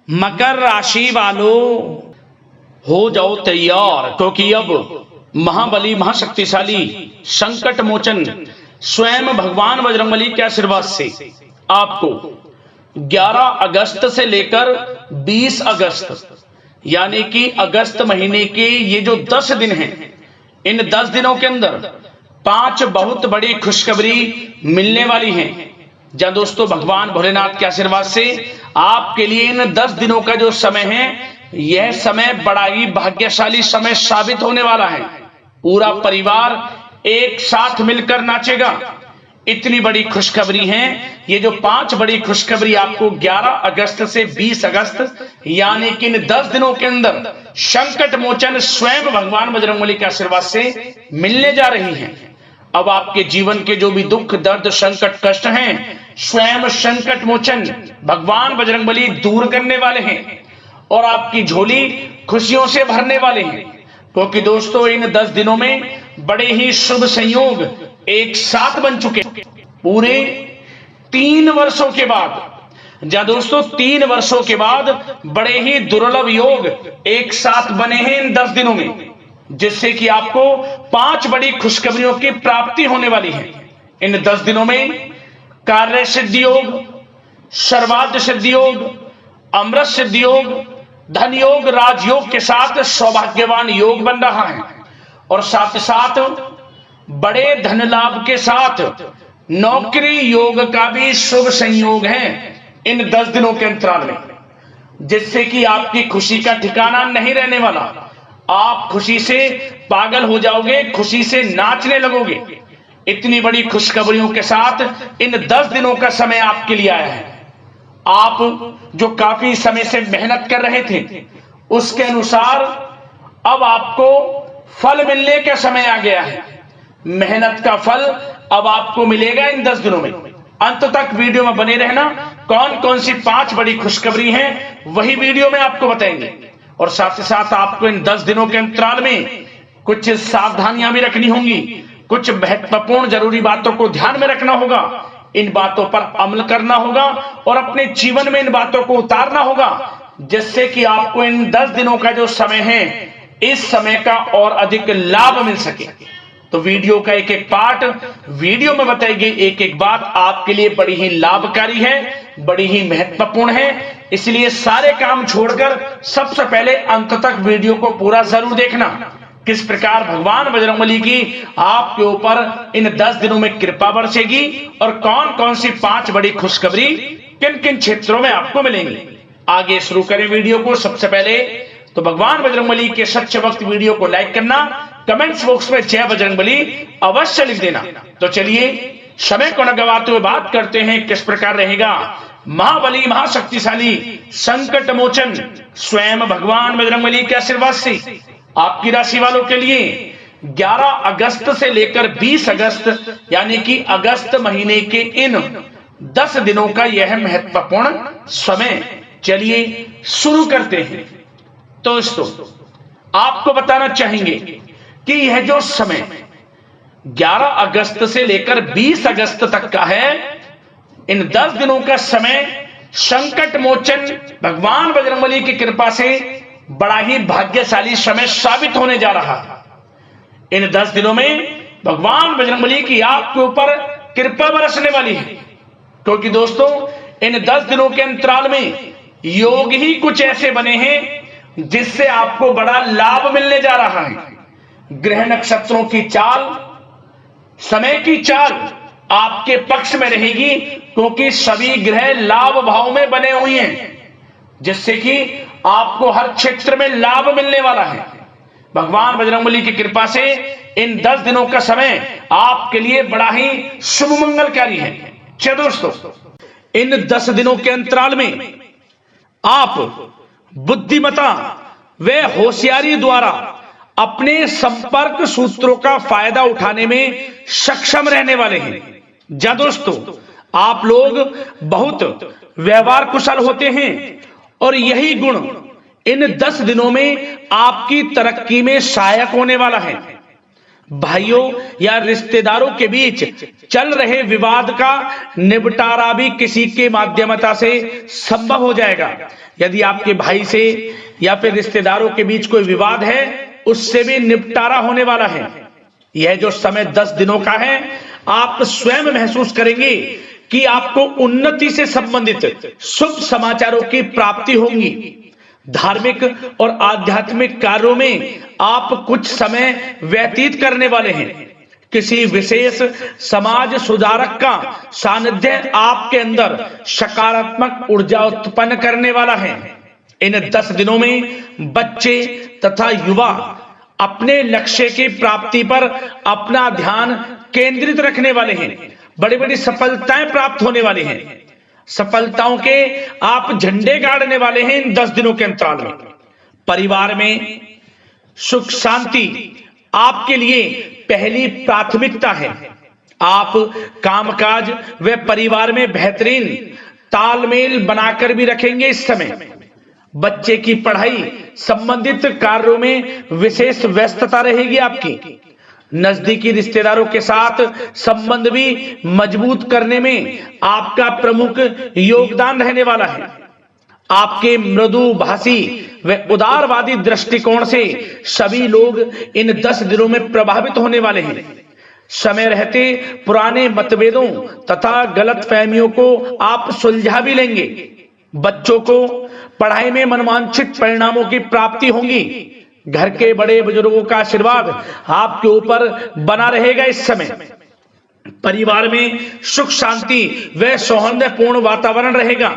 मकर राशि वालों हो जाओ तैयार, क्योंकि अब महाबली महाशक्तिशाली संकट मोचन स्वयं भगवान बजरंगबली के आशीर्वाद से आपको 11 अगस्त से लेकर 20 अगस्त यानी कि अगस्त महीने के ये जो 10 दिन हैं, इन 10 दिनों के अंदर 5 बहुत बड़ी खुशखबरी मिलने वाली हैं। जहां दोस्तों भगवान भोलेनाथ के आशीर्वाद से आपके लिए इन 10 दिनों का जो समय है, यह समय बड़ा ही भाग्यशाली समय साबित होने वाला है। पूरा परिवार एक साथ मिलकर नाचेगा। इतनी बड़ी खुशखबरी है। ये जो 5 बड़ी खुशखबरी आपको 11 अगस्त से 20 अगस्त यानी कि इन 10 दिनों के अंदर संकट मोचन स्वयं भगवान बजरंगबली के आशीर्वाद से मिलने जा रही हैं। अब आपके जीवन के जो भी दुख दर्द संकट कष्ट हैं, स्वयं संकट मोचन भगवान बजरंगबली दूर करने वाले हैं और आपकी झोली खुशियों से भरने वाले हैं। क्योंकि दोस्तों इन 10 दिनों में बड़े ही शुभ संयोग एक साथ बन चुके। पूरे 3 वर्षों के बाद, जहां दोस्तों 3 वर्षों के बाद बड़े ही दुर्लभ योग एक साथ बने हैं इन 10 दिनों में, जिससे कि आपको 5 बड़ी खुशखबरियों की प्राप्ति होने वाली है। इन 10 दिनों में कार्य सिद्धि योग, सर्वार्थ सिद्धि योग, अमृत सिद्धि योग, धन योग, राजयोग के साथ सौभाग्यवान योग बन रहा है और साथ साथ बड़े धन लाभ के साथ नौकरी योग का भी शुभ संयोग है इन 10 दिनों के अंतराल में, जिससे कि आपकी खुशी का ठिकाना नहीं रहने वाला। आप खुशी से पागल हो जाओगे, खुशी से नाचने लगोगे। इतनी बड़ी खुशखबरियों के साथ इन 10 दिनों का समय आपके लिए आया है। आप जो काफी समय से मेहनत कर रहे थे, उसके अनुसार अब आपको फल मिलने का समय आ गया है। मेहनत का फल अब आपको मिलेगा इन 10 दिनों में। अंत तक वीडियो में बने रहना। कौन कौन सी 5 बड़ी खुशखबरी हैं, वही वीडियो में आपको बताएंगे। और साथ ही साथ आपको इन 10 दिनों के अंतराल में कुछ सावधानियां भी रखनी होंगी, कुछ महत्वपूर्ण जरूरी बातों को ध्यान में रखना होगा। इन बातों पर अमल करना होगा और अपने जीवन में इन बातों को उतारना होगा, जिससे कि आपको इन 10 दिनों का जो समय है, इस समय का और अधिक लाभ मिल सके। तो वीडियो का एक एक पार्ट वीडियो में बताई गई एक एक बात आपके लिए बड़ी ही लाभकारी है, बड़ी ही महत्वपूर्ण है। इसलिए सारे काम छोड़कर सबसे पहले अंत तक वीडियो को पूरा जरूर देखना। किस प्रकार भगवान बजरंगबली की आपके ऊपर इन 10 दिनों में कृपा बरसेगी और कौन कौन सी 5 बड़ी खुशखबरी किन किन क्षेत्रों में आपको मिलेंगी। आगे शुरू करें वीडियो को। सबसे पहले तो भगवान बजरंगबली के सच्चे भक्त वीडियो को लाइक करना, कमेंट्स बॉक्स में जय बजरंगबली अवश्य लिख देना। तो चलिए समय को न गवाते हुए बात करते हैं किस प्रकार रहेगा महाबली महाशक्तिशाली संकट मोचन स्वयं भगवान बजरंगबली के आशीर्वाद से आपकी राशि वालों के लिए 11 अगस्त से लेकर 20 अगस्त यानी कि अगस्त महीने के इन 10 दिनों का यह महत्वपूर्ण समय। चलिए शुरू करते हैं। दोस्तों आपको बताना चाहेंगे कि यह जो समय 11 अगस्त से लेकर 20 अगस्त तक का है, इन 10 दिनों का समय संकट मोचन भगवान बजरंगबली की कृपा से बड़ा ही भाग्यशाली समय साबित होने जा रहा है। इन 10 दिनों में भगवान बजरंगबली की आपके ऊपर कृपा बरसने वाली है, क्योंकि दोस्तों इन 10 दिनों के अंतराल में योग ही कुछ ऐसे बने हैं जिससे आपको बड़ा लाभ मिलने जा रहा है। ग्रह नक्षत्रों की चाल, समय की चाल आपके पक्ष में रहेगी, क्योंकि सभी ग्रह लाभ भाव में बने हुए हैं, जिससे कि आपको हर क्षेत्र में लाभ मिलने वाला है। भगवान बजरंगबली की कृपा से इन 10 दिनों का समय आपके लिए बड़ा ही शुभ मंगलकारी है। चलिए दोस्तों, इन 10 दिनों के अंतराल में आप बुद्धिमता व होशियारी द्वारा अपने संपर्क सूत्रों का फायदा उठाने में सक्षम रहने वाले हैं। जा दोस्तों, आप लोग बहुत व्यवहार कुशल होते हैं और यही गुण इन 10 दिनों में आपकी तरक्की में सहायक होने वाला है। भाइयों या रिश्तेदारों के बीच चल रहे विवाद का निपटारा भी किसी के माध्यमता से संभव हो जाएगा। यदि आपके भाई से या फिर रिश्तेदारों के बीच कोई विवाद है, उससे भी निपटारा होने वाला है। यह जो समय 10 दिनों का है, आप स्वयं महसूस करेंगे कि आपको उन्नति से संबंधित शुभ समाचारों की प्राप्ति होगी। धार्मिक और आध्यात्मिक कार्यों में आप कुछ समय व्यतीत करने वाले हैं। किसी विशेष समाज सुधारक का सानिध्य आपके अंदर सकारात्मक ऊर्जा उत्पन्न करने वाला है। इन 10 दिनों में बच्चे तथा युवा अपने लक्ष्य की प्राप्ति पर अपना ध्यान केंद्रित रखने वाले हैं। बड़ी बड़ी सफलताएं प्राप्त होने वाली हैं। सफलताओं के आप झंडे गाड़ने वाले हैं इन 10 दिनों के अंतराल में। परिवार में सुख शांति आपके लिए पहली प्राथमिकता है। आप कामकाज व परिवार में बेहतरीन तालमेल बनाकर भी रखेंगे। इस समय बच्चे की पढ़ाई संबंधित कार्यों में विशेष व्यस्तता रहेगी आपकी। नजदीकी रिश्तेदारों के साथ संबंध भी मजबूत करने में आपका प्रमुख योगदान रहने वाला है। आपके मृदुभाषी व उदारवादी दृष्टिकोण से सभी लोग इन 10 दिनों में प्रभावित होने वाले हैं। समय रहते पुराने मतभेदों तथा गलतफहमियों को आप सुलझा भी लेंगे। बच्चों को पढ़ाई में मनवांछित परिणामों की प्राप्ति होगी। घर के बड़े बुजुर्गों का आशीर्वाद आपके ऊपर बना रहेगा। इस समय परिवार में सुख शांति व सौहार्दपूर्ण वातावरण रहेगा।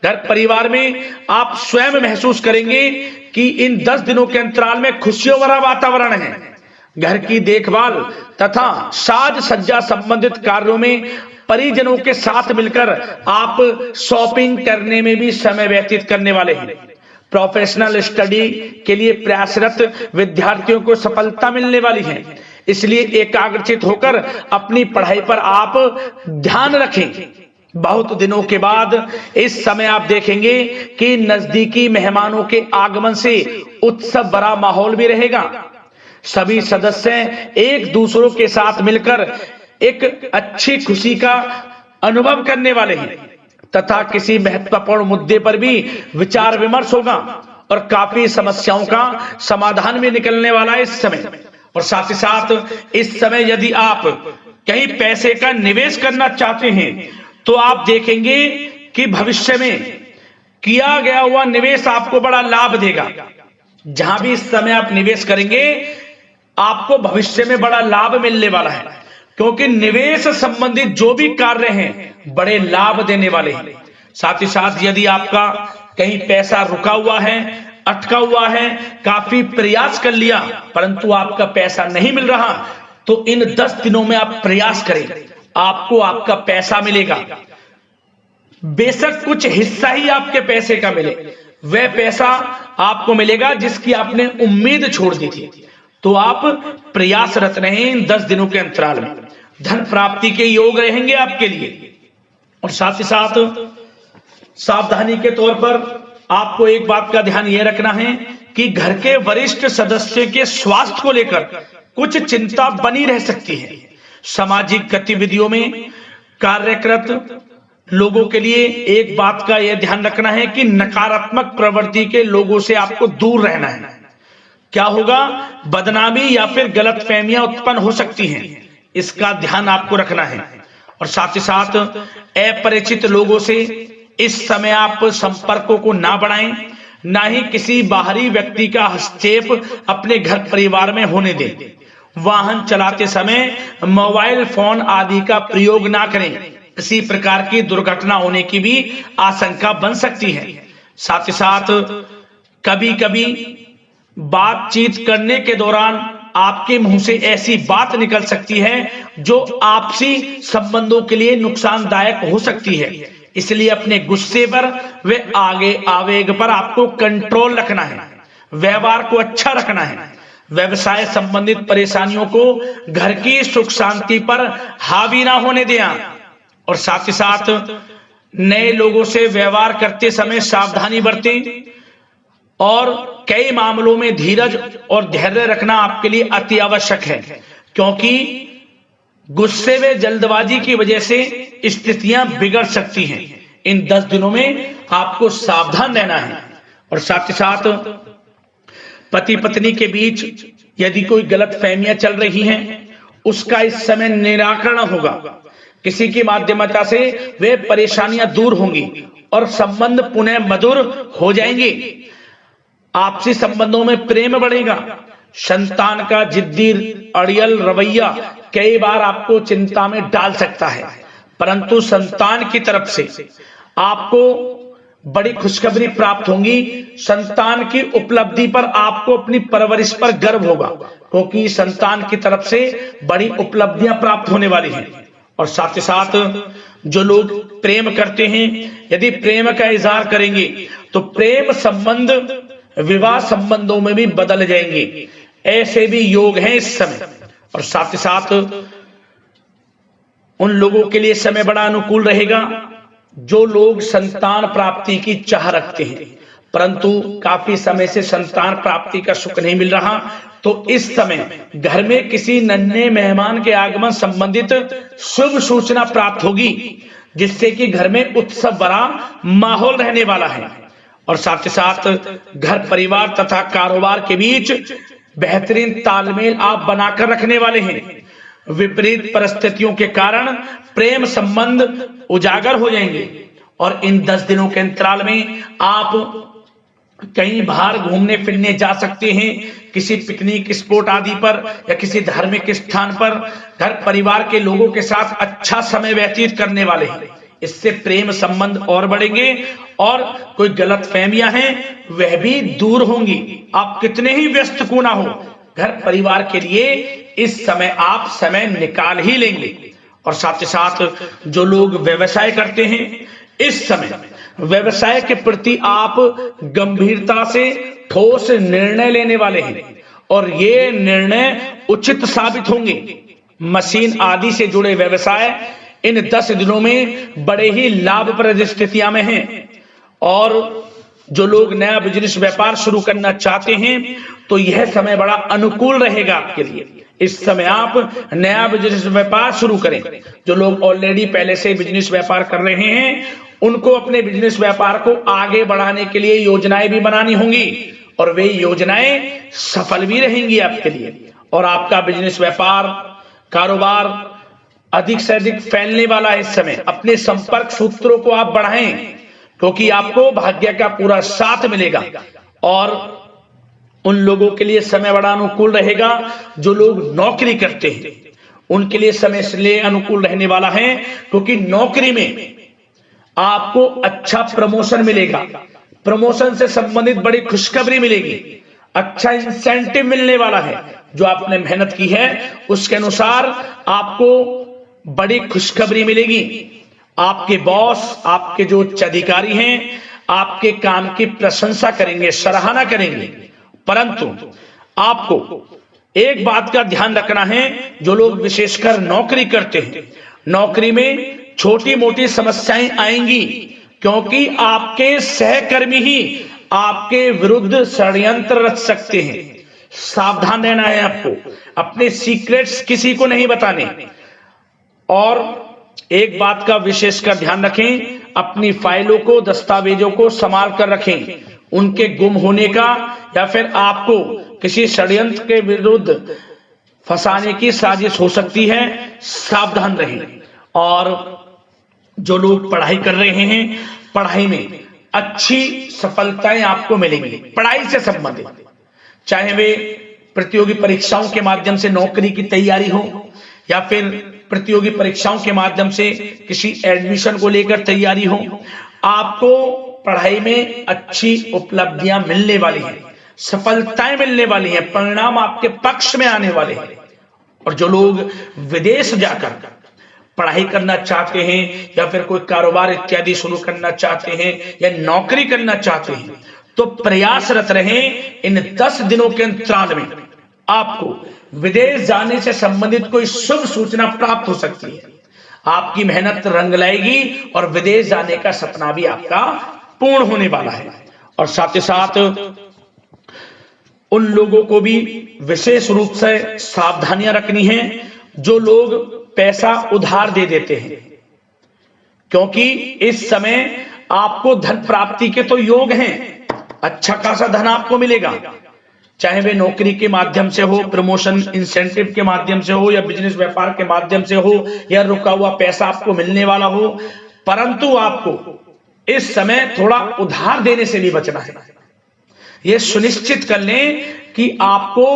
घर परिवार में आप स्वयं महसूस करेंगे कि इन 10 दिनों के अंतराल में खुशियों भरा वातावरण है। घर की देखभाल तथा साज सज्जा संबंधित कार्यों में परिजनों के साथ मिलकर आप शॉपिंग करने में भी समय व्यतीत करने वाले हैं। प्रोफेशनल स्टडी के लिए प्रयासरत विद्यार्थियों को सफलता मिलने वाली है। इसलिए एकाग्रचित होकर अपनी पढ़ाई पर आप ध्यान रखें। बहुत दिनों के बाद इस समय आप देखेंगे कि नजदीकी मेहमानों के आगमन से उत्सव भरा माहौल भी रहेगा। सभी सदस्य एक दूसरों के साथ मिलकर एक अच्छी खुशी का अनुभव करने वाले हैं तथा किसी महत्वपूर्ण मुद्दे पर भी विचार विमर्श होगा और काफी समस्याओं का समाधान भी निकलने वाला है इस समय। और साथ ही साथ इस समय यदि आप कहीं पैसे का निवेश करना चाहते हैं तो आप देखेंगे कि भविष्य में किया गया हुआ निवेश आपको बड़ा लाभ देगा। जहां भी इस समय आप निवेश करेंगे आपको भविष्य में बड़ा लाभ मिलने वाला है, क्योंकि निवेश संबंधित जो भी कार्य हैं बड़े लाभ देने वाले हैं। साथ ही साथ यदि आपका कहीं पैसा रुका हुआ है, अटका हुआ है, काफी प्रयास कर लिया परंतु आपका पैसा नहीं मिल रहा, तो इन 10 दिनों में आप प्रयास करें, आपको आपका पैसा मिलेगा। बेशक कुछ हिस्सा ही आपके पैसे का मिले, वह पैसा आपको मिलेगा जिसकी आपने उम्मीद छोड़ दी थी। तो आप प्रयासरत रहें इन 10 दिनों के अंतराल में। धन प्राप्ति के योग रहेंगे आपके लिए। और साथ ही साथ सावधानी के तौर पर आपको एक बात का ध्यान यह रखना है कि घर के वरिष्ठ सदस्य के स्वास्थ्य को लेकर कुछ चिंता बनी रह सकती है। सामाजिक गतिविधियों में कार्यरत लोगों के लिए एक बात का यह ध्यान रखना है कि नकारात्मक प्रवृत्ति के लोगों से आपको दूर रहना है। क्या होगा, बदनामी या फिर गलतफहमियां उत्पन्न हो सकती हैं, इसका ध्यान आपको रखना है। और साथ ही साथ अपरिचित लोगों से इस समय आप संपर्कों को ना बढ़ाएं, ना ही किसी बाहरी व्यक्ति का हस्तक्षेप अपने घर परिवार में होने दें। वाहन चलाते समय मोबाइल फोन आदि का प्रयोग ना करें, किसी प्रकार की दुर्घटना होने की भी आशंका बन सकती है। साथ ही साथ कभी कभी बातचीत करने के दौरान आपके मुंह से ऐसी बात निकल सकती है जो आपसी संबंधों के लिए नुकसानदायक हो सकती है। इसलिए अपने गुस्से पर व आगे आवेग पर आपको कंट्रोल रखना है, व्यवहार को अच्छा रखना है। व्यवसाय संबंधित परेशानियों को घर की सुख शांति पर हावी ना होने दें। और साथ ही साथ नए लोगों से व्यवहार करते समय सावधानी बरतें और कई मामलों में धीरज और धैर्य रखना आपके लिए अति आवश्यक है, क्योंकि गुस्से में जल्दबाजी की वजह से स्थितियां बिगड़ सकती हैं। इन 10 दिनों में आपको सावधान रहना है। और साथ ही साथ पति पत्नी के बीच यदि कोई गलत फहमियां चल रही हैं, उसका इस समय निराकरण होगा। किसी की माध्यमता से वे परेशानियां दूर होंगी और संबंध पुनः मधुर हो जाएंगे। आपसी संबंधों में प्रेम बढ़ेगा। संतान का जिद्दी अड़ियल रवैया कई बार आपको चिंता में डाल सकता है, परंतु संतान की तरफ से आपको बड़ी खुशखबरी प्राप्त होगी। संतान की उपलब्धि पर आपको अपनी परवरिश पर गर्व होगा, क्योंकि संतान की तरफ से बड़ी उपलब्धियां प्राप्त होने वाली हैं। और साथ ही साथ जो लोग प्रेम करते हैं, यदि प्रेम का इजहार करेंगे तो प्रेम संबंध विवाह संबंधों में भी बदल जाएंगे। ऐसे भी योग हैं इस समय। और साथ ही साथ उन लोगों के लिए समय बड़ा अनुकूल रहेगा जो लोग संतान प्राप्ति की चाह रखते हैं, परंतु काफी समय से संतान प्राप्ति का सुख नहीं मिल रहा, तो इस समय घर में किसी नन्हे मेहमान के आगमन संबंधित शुभ सूचना प्राप्त होगी, जिससे कि घर में उत्सव भरा माहौल रहने वाला है। और साथ ही साथ घर परिवार तथा कारोबार के बीच बेहतरीन तालमेल आप बनाकर रखने वाले हैं। विपरीत परिस्थितियों के कारण प्रेम संबंध उजागर हो जाएंगे। और इन 10 दिनों के अंतराल में आप कहीं बाहर घूमने फिरने जा सकते हैं, किसी पिकनिक स्पॉट आदि पर या किसी धार्मिक स्थान पर घर परिवार के लोगों के साथ अच्छा समय व्यतीत करने वाले हैं। इससे प्रेम संबंध और बढ़ेंगे और कोई गलत फहमियां हैं वह भी दूर होंगी। आप कितने ही व्यस्त क्यों ना हो, घर परिवार के लिए इस समय आप समय निकाल ही लेंगे। और साथ ही साथ जो लोग व्यवसाय करते हैं, इस समय व्यवसाय के प्रति आप गंभीरता से ठोस निर्णय लेने वाले हैं और ये निर्णय उचित साबित होंगे। मशीन आदि से जुड़े व्यवसाय इन 10 दिनों में बड़े ही लाभप्रद स्थितियां में हैं। और जो लोग नया बिजनेस व्यापार शुरू करना चाहते हैं तो यह समय बड़ा अनुकूल रहेगा आपके लिए। इस समय आप नया बिजनेस व्यापार शुरू करें। जो लोग ऑलरेडी पहले से बिजनेस व्यापार कर रहे हैं, उनको अपने बिजनेस व्यापार को आगे बढ़ाने के लिए योजनाएं भी बनानी होंगी और वे योजनाएं सफल भी रहेंगी आपके लिए। और आपका बिजनेस व्यापार कारोबार अधिक से अधिक फैलने वाला है। इस समय अपने संपर्क सूत्रों को आप बढ़ाएं, क्योंकि आपको भाग्य का पूरा साथ मिलेगा। और उन लोगों के लिए समय बड़ा अनुकूल रहेगा जो लोग नौकरी करते हैं, उनके लिए समय इसलिए अनुकूल रहने वाला है क्योंकि नौकरी में आपको अच्छा प्रमोशन मिलेगा। प्रमोशन से संबंधित बड़ी खुशखबरी मिलेगी, अच्छा इंसेंटिव मिलने वाला है। जो आपने मेहनत की है उसके अनुसार आपको बड़ी खुशखबरी मिलेगी। आपके बॉस, आपके जो उच्च अधिकारी हैं, आपके काम की प्रशंसा करेंगे, सराहना करेंगे। परंतु आपको एक बात का ध्यान रखना है, जो लोग विशेषकर नौकरी करते हैं, नौकरी में छोटी मोटी समस्याएं आएंगी, क्योंकि आपके सहकर्मी ही आपके विरुद्ध षड्यंत्र रच सकते हैं। सावधान रहना है आपको, अपने सीक्रेट्स किसी को नहीं बताने। और एक बात का विशेषकर ध्यान रखें, अपनी फाइलों को, दस्तावेजों को संभाल कर रखें। उनके गुम होने का या फिर आपको किसी षड्यंत्र के विरुद्ध फंसाने की साजिश हो सकती है, सावधान रहें। और जो लोग पढ़ाई कर रहे हैं, पढ़ाई में अच्छी सफलताएं आपको मिलेंगी। पढ़ाई से संबंधित, चाहे वे प्रतियोगी परीक्षाओं के माध्यम से नौकरी की तैयारी हो या फिर प्रतियोगी परीक्षाओं के माध्यम से किसी एडमिशन को लेकर तैयारी हो, आपको पढ़ाई में अच्छी उपलब्धियां मिलने वाली हैं, सफलताएं मिलने वाली हैं, परिणाम आपके पक्ष में आने वाले हैं। और जो लोग विदेश जाकर पढ़ाई करना चाहते हैं या फिर कोई कारोबार इत्यादि शुरू करना चाहते हैं या नौकरी करना चाहते हैं, तो प्रयासरत रहें। इन 10 दिनों के अंतराल में आपको विदेश जाने से संबंधित कोई शुभ सूचना प्राप्त हो सकती है। आपकी मेहनत रंग लाएगी और विदेश जाने का सपना भी आपका पूर्ण होने वाला है। और साथ ही साथ उन लोगों को भी विशेष रूप से सावधानियां रखनी है जो लोग पैसा उधार दे देते हैं, क्योंकि इस समय आपको धन प्राप्ति के तो योग हैं, अच्छा खासा धन आपको मिलेगा, चाहे वे नौकरी के माध्यम से हो, प्रमोशन इंसेंटिव के माध्यम से हो, या बिजनेस व्यापार के माध्यम से हो, या रुका हुआ पैसा आपको मिलने वाला हो। परंतु आपको इस समय थोड़ा उधार देने से भी बचना है। यह सुनिश्चित कर लें कि आपको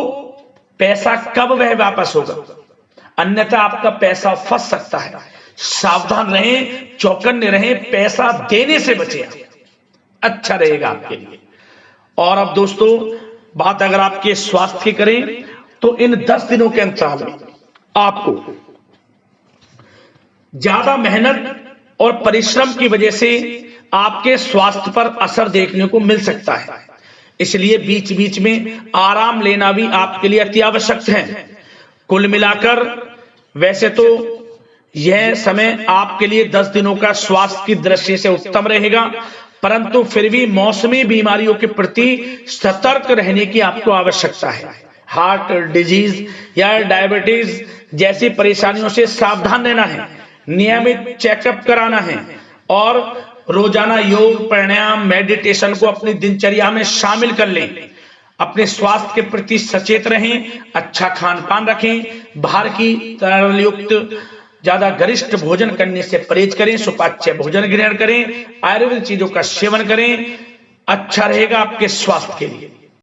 पैसा कब वह वापस होगा, अन्यथा आपका पैसा फंस सकता है। सावधान रहें, चौकन्ने रहें, पैसा देने से बचें, अच्छा रहेगा आपके लिए। और अब दोस्तों, बात अगर आपके स्वास्थ्य की करें तो इन 10 दिनों के अंतराल में आपको ज्यादा मेहनत और परिश्रम की वजह से आपके स्वास्थ्य पर असर देखने को मिल सकता है, इसलिए बीच बीच में आराम लेना भी आपके लिए अति आवश्यक है। कुल मिलाकर वैसे तो यह समय आपके लिए 10 दिनों का स्वास्थ्य की दृष्टि से उत्तम रहेगा, परंतु फिर भी मौसमी बीमारियों के प्रति सतर्क रहने की आपको आवश्यकता है। हार्ट डिजीज या डायबिटीज जैसी परेशानियों से सावधान रहना है, नियमित चेकअप कराना है और रोजाना योग, प्राणायाम, मेडिटेशन को अपनी दिनचर्या में शामिल कर लें। अपने स्वास्थ्य के प्रति सचेत रहें, अच्छा खान पान रखें, बाहर की तरल युक्त ज्यादा गरिष्ठ भोजन करने से परहेज करें, सुपाच्य भोजन ग्रहण करें, आयुर्वेदिक चीजों का सेवन करें, अच्छा रहेगा आपके स्वास्थ्य के लिए।